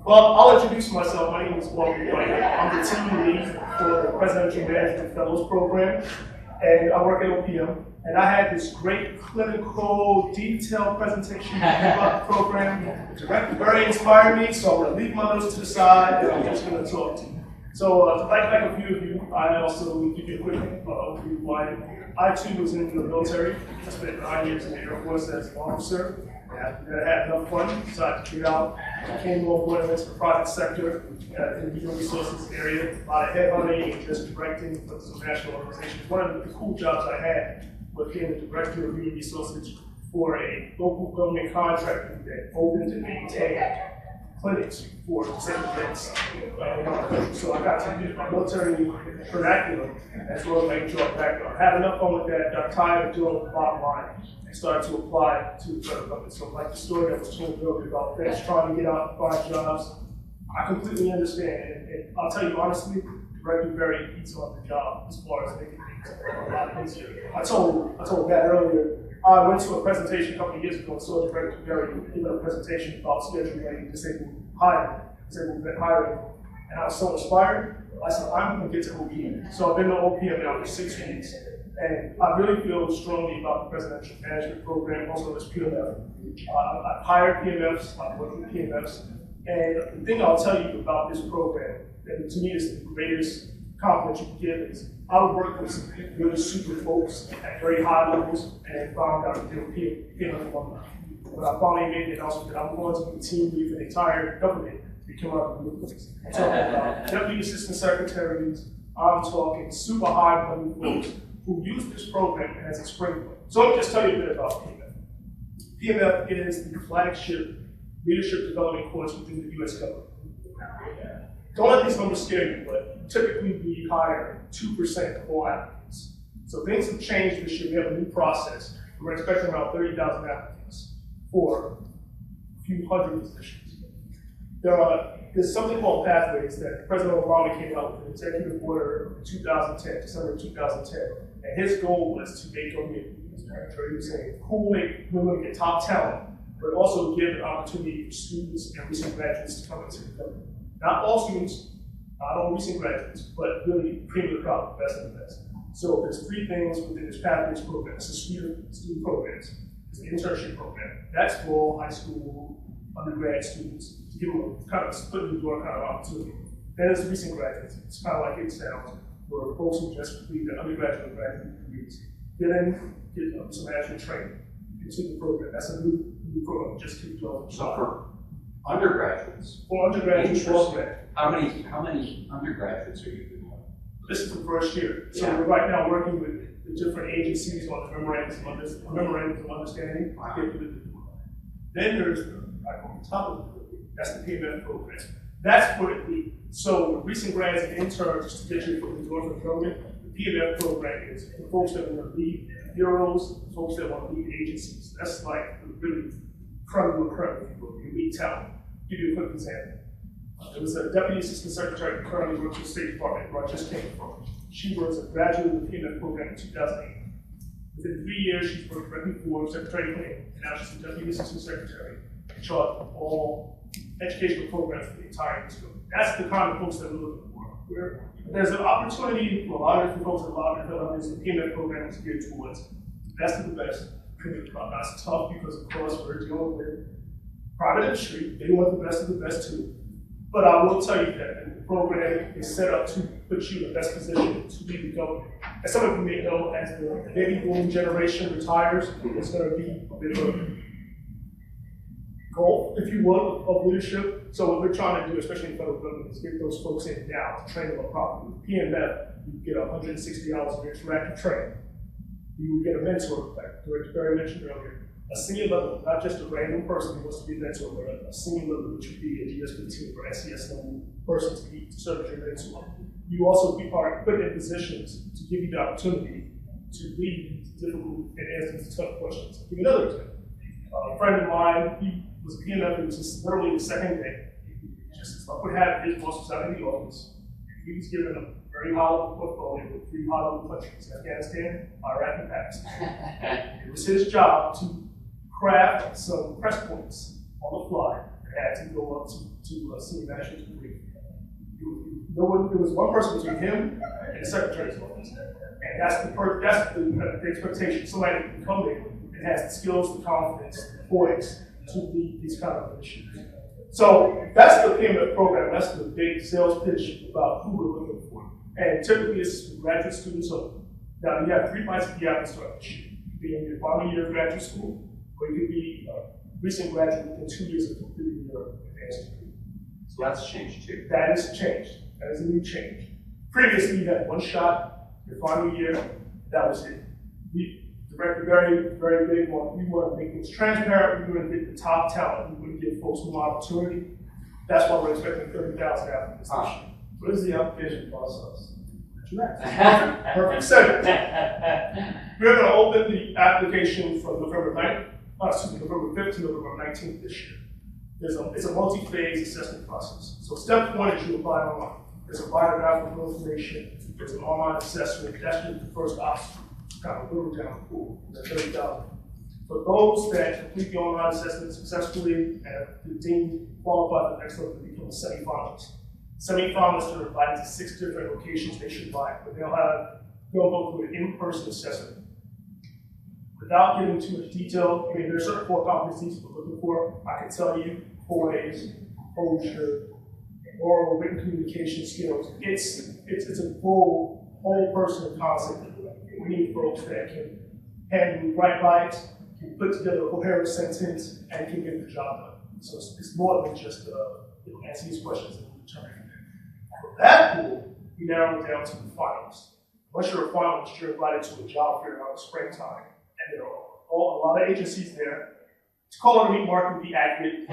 Well, I'll introduce myself. My name is Aubrey. I'm the team lead for the Presidential Management Fellows Program, and I work at OPM. And I had this great clinical, detailed presentation about the program. The director very inspired me, so I'm going to leave my notes to the side, and I'm just going to talk to you. So, like a few of you, I also give you a quick overview of why I too was in the military. I spent 9 years in the Air Force as an officer. I had enough fun, decided to get out. I came on board into the private sector in the human resources area. A lot of headhunting and just directing for some national organizations. One of the cool jobs I had was being the director of human resources for a local government contractor that opened and maintained clinics for disabled vets. So I got to use my military vernacular as well as my HR background. I had enough fun with that, got tired of doing the bottom line, and started to apply to the federal government. So like the story that was told earlier about vets trying to get out and find jobs, I completely understand. And I'll tell you honestly, Director Berry eats on the job as far as making things a lot easier. I told Matt earlier, I went to a presentation a couple of years ago and saw Director Berry giving a presentation about scheduling disabled vet hiring, and I was so inspired. I said, I'm going to get to OPM. So I've been to OPM now for 6 weeks, and I really feel strongly about the Presidential Management Program, also known as PMF. I've hired PMFs, I've worked with PMFs, and the thing I'll tell you about this program, and to me is the greatest compliment you can give, is I would work with some really super folks at very high levels and found out that they were PMF alumni. When I finally made the announcement that I'm going to be the team lead for the entire government, we come out of the workplace. I'm talking about deputy assistant secretaries, I'm talking super high level folks who use this program as a springboard. So let me just tell you a bit about PMF. PMF is the flagship leadership development course within the US government. Don't let these numbers scare you, but typically we hire 2% of all applicants. So things have changed this year. We have a new process. We're expecting around 30,000 applicants for a few hundred positions. There's something called pathways that President Obama came out with an executive order in 2010, December 2010. And his goal was to make women, as Secretary was saying, make women get top talent, but also give an opportunity for students and recent graduates to come into the government. Not all students, not all recent graduates, but really cream of the crop, the best of the best. So there's 3 things within this Pathways program. It's a suite of student programs. It's an internship program. That's for high school, undergrad students to give them a kind of split in the door kind of opportunity. Then there's recent graduates. It's kind of like it sounds, where folks who just complete their undergraduate and graduate degrees get some actual training into the program. That's a new program, just keep going. So for undergraduates? For undergraduates, how many undergraduates are you doing? This is the first year. So Yeah. we're right now working with the different agencies on the memorandums of understanding. Wow. Then there's right on top of it, that's the PMF program. That's for the lead. So recent grads and interns, just to get you from the door for the government, the PMF program is for folks that want to lead bureaus, folks that want to lead agencies. That's like the really credible, elite talent. I'll give you a quick example. There was a deputy assistant secretary who currently works for the State Department where I just came from. She was a graduate of the PMF program in 2008. Within 3 years, she's worked directly for Secretary Clinton, and now she's the deputy assistant secretary in charge of all educational programs for the entire school. That's the kind of folks that we're looking for. There's an opportunity for a lot of different folks at a lot of different levels. The PMF program is geared towards the best of the best. That's tough because, of course, we're dealing with private industry. They want the best of the best too. But I will tell you that the program is set up to put you in the best position to lead the government. As some of you may know, as the baby boom generation retires, it's going to be a bit of a goal, if you will, of leadership. So what we're trying to do, especially in federal government, is get those folks in now to train them properly. With PMF, you get 160 hours of interactive training. You get a mentor, like Director Berry mentioned earlier. A senior level, not just a random person who wants to be a mentor, but a senior level, which would be a GSP2 or SES level person to serve as your mentor. You also are put in positions to give you the opportunity to lead difficult and answer these tough questions. I'll give you another example. A friend of mine, he was a PMF, it was just literally the second day. Just what happened, his boss was out in the office. He was given a very high level portfolio with 3 high level countries: Afghanistan, Iraq, and Pakistan. It was his job to craft some press points on the fly, had to go up to a senior management degree. There was one person between him and the secretary's office. And that's the expectation. Somebody can come in and has the skills, the confidence, the poise to lead these kind of initiatives. So that's the PMF program. That's the big sales pitch about who we're looking for. And typically it's graduate students only. Now you have 3 bites at the apple start this year. You could be in your final year of graduate school, or you could be a recent graduate within 2 years of completing your advanced degree. So that's changed too. That is changed. That is a new change. Previously, you had one shot, your final year, that was it. We directed very, very big one. We want to make things transparent. We want to get the top talent. We want to give folks more opportunity. That's why we're expecting 30,000 applicants this year. What is the application process? Perfect segue. We're going to open the application from November 5th to November 19th this year. It's a multi-phase assessment process. So step 1 is you apply online. There's a biographical information, there's an online assessment. That's just the first obstacle, kind of whittle down the pool, the 30,000. For those that complete the online assessment successfully and are deemed qualified for the next level, they become a semi-finalist. Semi-finalists are invited to 6 different locations nationwide, but they'll go through an in-person assessment. Without getting too much detail, I mean, there's certain core competencies we're looking for. I can tell you, poise, composure, oral, written communication skills. It's a whole person concept. We need folks that can handle right bites, can put together a coherent sentence, and can get the job done. So it's more than just answer these questions and return. For that pool, we narrow it down to the finalists. Once you're a finalist, you're invited to a job fair around the springtime. And there are a lot of agencies there. To call it a meat market would be accurate.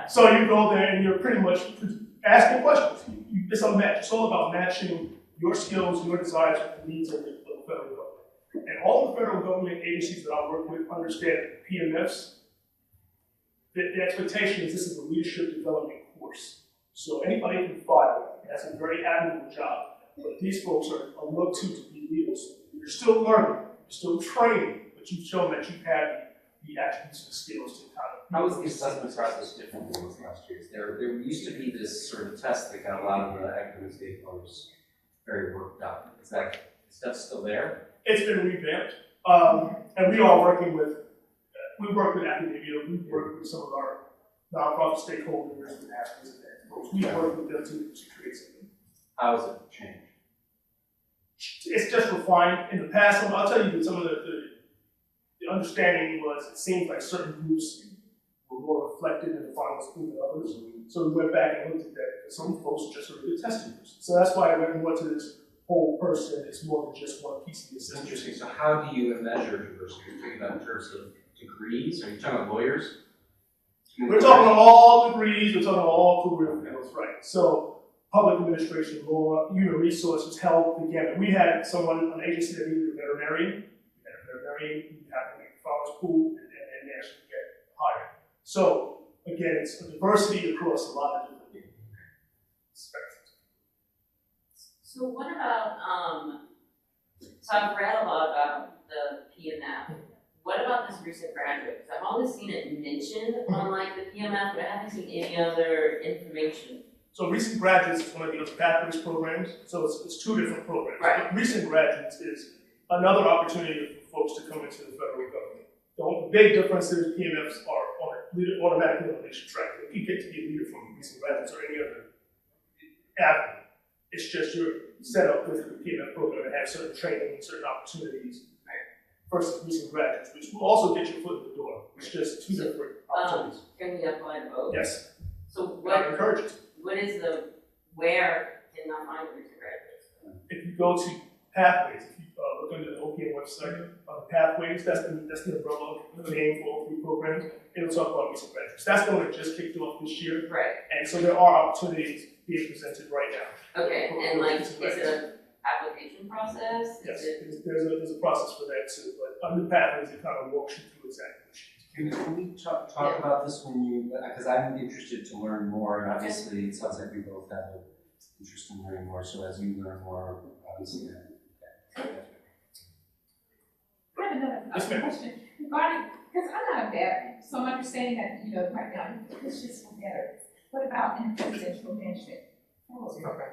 So you go there and you're pretty much asking questions. It's a match. It's all about matching your skills, your desires with the needs of the federal government. And all the federal government agencies that I work with understand PMFs. The expectation is this is a leadership development course. So anybody can file. That's a very admirable job. But these folks are looked to be leaders. You're still learning. You're still training, but you've shown that you have the attributes and skills to kind of. How was the assessment process different than was last year's? There used to be this sort of test that got a lot of the academic stakeholders very worked up. Is that still there? It's been revamped, and we are working with. We work with academia. We work with some of our nonprofit stakeholders and athletes and folks. We work with them to create something. How has it changed? It's just refined. In the past, I'll tell you that some of the understanding was it seemed like certain groups were more reflected in the final school than others. So we went back and looked at that because some folks just are good testing groups. So that's why I went more to this whole person. It's more than just one piece of the assessment. Interesting. So how do you measure diversity? Are you talking about in terms of degrees? Are you talking about lawyers? We're talking about all degrees. We're talking about all career fields, right? So public administration, law, human resources, health, the gamut. We had an agency that needed a veterinarian. We had a veterinarian, we had to make a farmer's pool, and actually get hired. So, again, it's a diversity across a lot of different spectrums. So what about, so I've read a lot about the PMF. What about this recent graduate? Because I've only seen it mentioned on like the PMF, but I haven't seen any other information. So Recent Graduates is one of the other pathways programs. So it's 2 different programs. Right. Recent Graduates is another opportunity for folks to come into the federal government. The big difference is PMFs are automatically on the leadership track. If you get to be a leader from Recent Graduates or any other avenue, it's just you're set up with the PMF program and have certain training and certain opportunities versus Recent Graduates, which will also get your foot in the door. It's just 2 different opportunities. Can we apply to both? Yes. So I encourage it. where can I find recent graduates? If you go to Pathways, if you look under the OPM website, Pathways, that's the umbrella name for all 3 programs. It'll talk about recent graduates. That's the one that just kicked off this year. Right. And so there are opportunities being presented right now. Okay, and like, is it an application process? Yes, there's a process for that too, but under Pathways, it kind of walks you through exactly. Can we talk about this when you, because I'm interested to learn more, and obviously it sounds like we both have an interest in learning more, so as you learn more, obviously, I have another Yes, ma'am. question regarding, because I'm not a veteran, so I'm understanding that, right now, it's just for veterans. What about in the presidential management fellows program?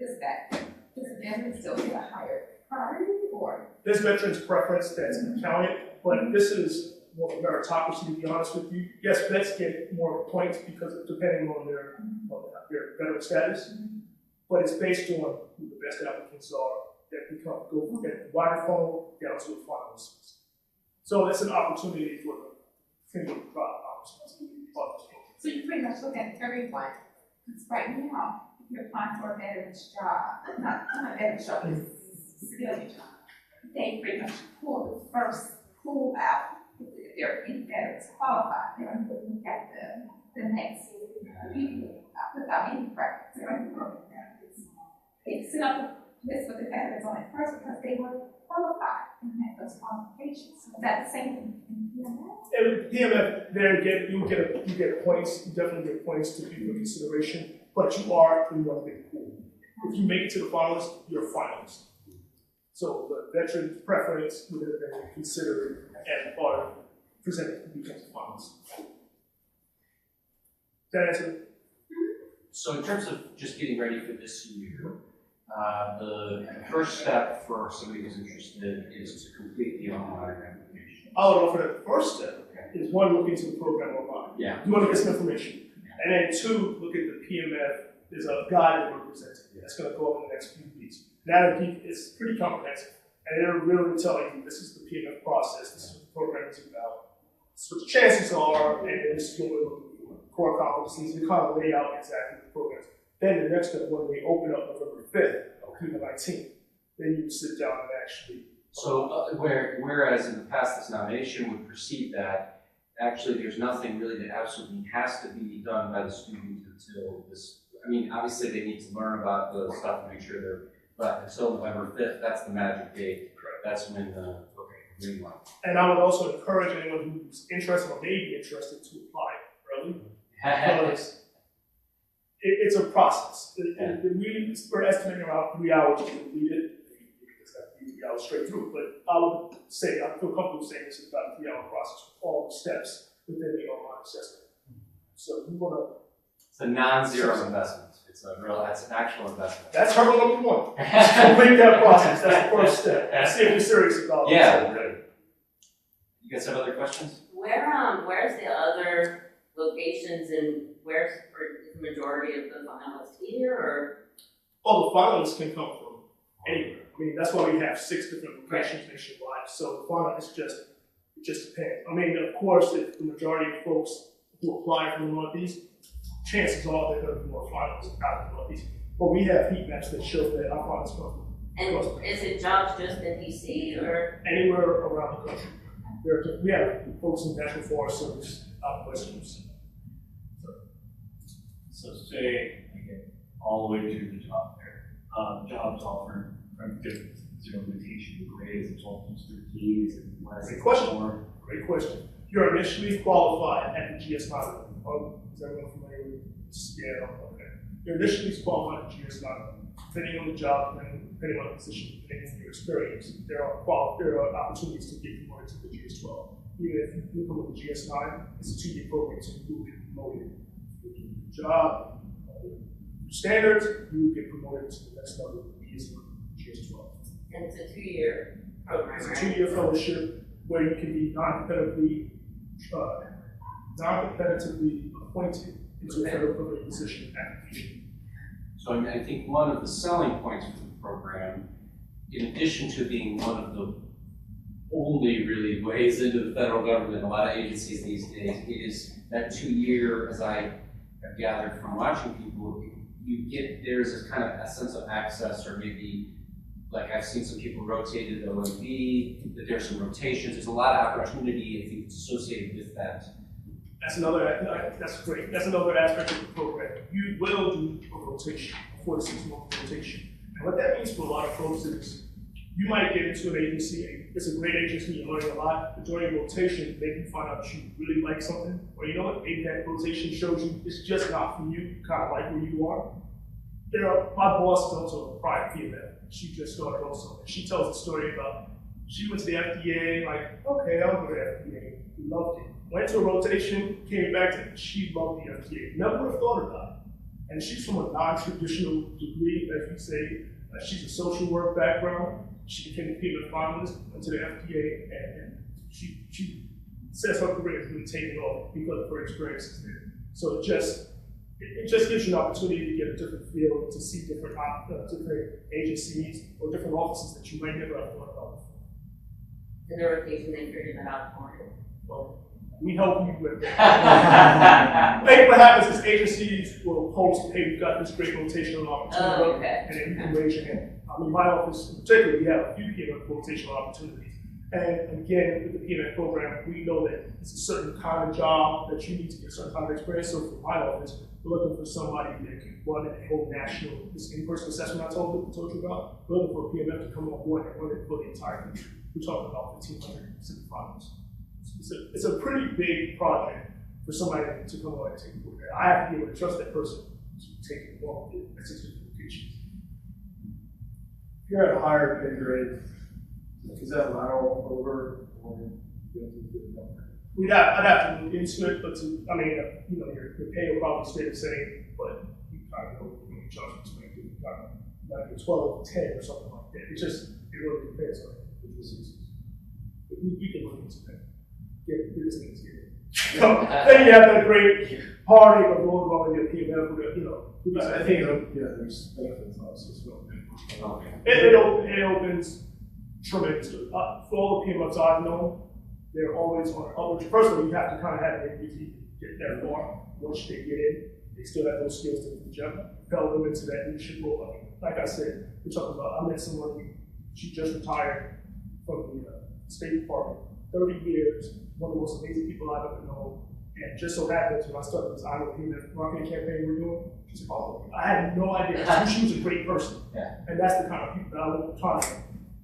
Does the veteran still get a higher priority or? There's veterans preference that's counted, but this is more meritocracy, to be honest with you. Yes, vets get more points because of depending on their veteran status, but it's based on who the best applicants are that go from the wider funnel down to the finalists. So it's an opportunity for the single opportunity. So you pretty much look at everyone, because right now, if you're applying for a veteran's job, not a veteran's job, it's a civilian job, they pretty much pull the first pool out. If there are any veterans qualified, they're going to look at the next people without any preference. They set up a list with the veterans on it first because they were qualified and met those qualifications. Is that the same in PMF? And PMF, you get points, you definitely get points to be for consideration, but you are in one big pool. If you make it to the finalist, you're a finalist. So the veteran preference would have been considered and are presented to become a finalist. That answer? So in terms of just getting ready for this year, the first step for somebody who's interested is to complete the online application. I would offer that the first step is one, look into the program online. Yeah. You want to get some information. And then two, look at the PMF. There's a guide that we're presenting. That's going to go up in the next few weeks. That is pretty comprehensive. And it'll really tell you this is the PMF process, this is what the program is about, this is what the chances are, and this is what we're looking for. Core competencies, we kind of lay out exactly the programs. Then the next step, when we open up November 5th, through the 19th, then you sit down and actually. So whereas in the past this nomination would precede that, actually there's nothing really that absolutely has to be done by the student until this. I mean, obviously they need to learn about the stuff and make sure but until November 5th, that's the magic date. Correct. That's when the green light. And I would also encourage anyone who's interested or may be interested to apply early. Because it's a process. We're estimating around 3 hours to complete it. It's got to be 3 hours straight through. But I would say, I feel comfortable saying this is about a 3 hour process with all the steps within the online assessment. So you want to. It's a non-zero investment. That's an actual investment. That's hurdle number one. Complete that process. That's the first step. See if you're serious about it. Yeah, really. You guys have other questions? Where's the other locations and where's the majority of the finalists here or? Well, the finalists can come from anywhere. I mean, that's why we have 6 different locations nationwide. So the finalists it just depends. I mean, of course, if the majority of folks who apply from the Northeast, chances are they're going to be more finalists out of the Northeast. But we have heat maps that show that our finalists come from And is it jobs just in DC or? anywhere around the country. We have folks in National Forest Service out west coast. So say you get all the way to the job fair. Jobs offered from zero limitation to grades and 12 plus 13s and less. Great question. More. Great question. You're initially qualified at the GS9 level. Is everyone familiar with the scale? Okay. You're initially qualified at the GS9 level. Depending on the job, depending on the position, depending on your experience, there are opportunities to get promoted to the GS12. Even if you come with the GS9, it's a 2-year program, so you will get promoted. If you do a good job, standards, you will get promoted to the next level of the GS12. And it's a 2-year program, It's a right? 2-year fellowship where you can be non-competitively appointed into a federal government position application. So I mean, I think one of the selling points for the program, in addition to being one of the only really ways into the federal government, a lot of agencies these days, it is that 2-year, as I have gathered from watching people, there's a kind of a sense of access, or maybe, like I've seen some people rotated at OMB, that there's some rotations, there's a lot of opportunity, I think, associated with that. That's great. That's another aspect of the program. You will do a rotation, a 4 to 6 month rotation. And what that means for a lot of folks is you might get into an agency, it's a great agency, you're learning a lot, but during rotation, maybe you find out you really like something, or you know what, maybe that rotation shows you it's just not for you, kind of like where you are. My boss is also a prior female. She just started also. She tells a story about She went to the FDA, like, okay, I'll go to the FDA. Loved it. Went to a rotation, came back to it. She loved the FDA. Never would have thought about it. And she's from a non-traditional degree, as we say. She's a social work background. She became a PMF finalist, went to the FDA, and she says her career has really taken off because of her experiences there. So it just gives you an opportunity to get a different feel, to see different agencies or different offices that you might never have thought about before. And the rotation, they figured that out for you. Well, we help you with that. Like what happens is agencies will post, hey, we've got this great rotational opportunity, Oh, okay. and then you can raise your hand. I mean, my office in particular, we have a few PMF rotational opportunities. And again, with the PMF program, we know that it's a certain kind of job that you need to get a certain kind of experience. So for my office, we're looking for somebody that can run a whole national, this in-person assessment I told you about. We're looking for a PMF to come on board and run it for the entire country. We're talking about 1,500 semifinals. It's a pretty big project for somebody to come on and take a look at. I have to be able to trust that person to take it along with it. That's just locations. If you're at a higher pay grade, is that lateral over or I'd have to look into it, but your pay will probably stay the same, but you kind of know what your charge is going to be, like a 12, 10 or something like that. It really depends on the diseases. But you can look into that. Get this thing here. Then you have that great party of going on your PMF with I think there's benefits also as well. Okay. It opens tremendously. For all the PMFs I've known, they're always on upward. First of all, you have to kind of have an ability to get there far. Once they get in, they still have those skills to propel them into that leadership role. I mean, like I said, we're talking about, I met someone, she just retired from the State Department, 30 years, one of the most amazing people I've ever known. And just so happens when I started this PMF marketing campaign we're doing, she said, oh, I had no idea. She was a great person. Yeah. And that's the kind of people that I want to try to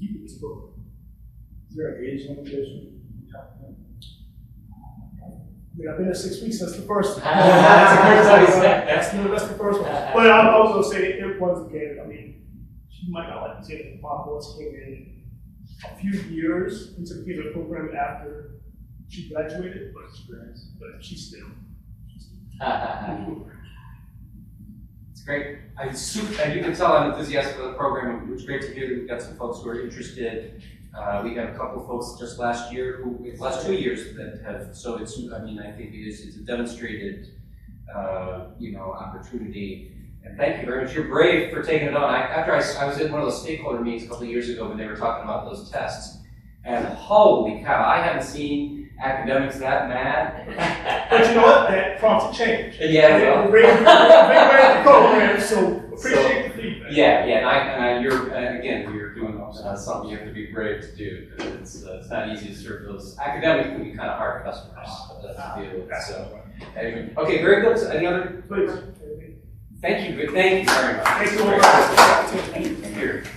keep in this program. Is there an age limitation? I mean, I've been there 6 weeks, that's the first one. That's That's the first one. But I'll also say it was again, I mean, you might not like to say that my boss came in a few years into the PMF program after she graduated, but she's still. It's great. You can tell I'm enthusiastic about the program. It's great to hear that we've got some folks who are interested. We have a couple of folks just last 2 years that have, so it's, I think it's a demonstrated, opportunity. And thank you very much. You're brave for taking it on. After I was in one of those stakeholder meetings a couple of years ago when they were talking about those tests, and holy cow, I haven't seen academics that mad. But you know what? That prompted change. Yeah, well. They ran the program, so appreciate the feedback. Yeah, you're doing something you have to be brave to do. It's not easy to serve those. Academics can be kind of hard customers to deal with. So, anyway. Okay, very good. Any other? Please. Thank you very much. Thank you all. Here.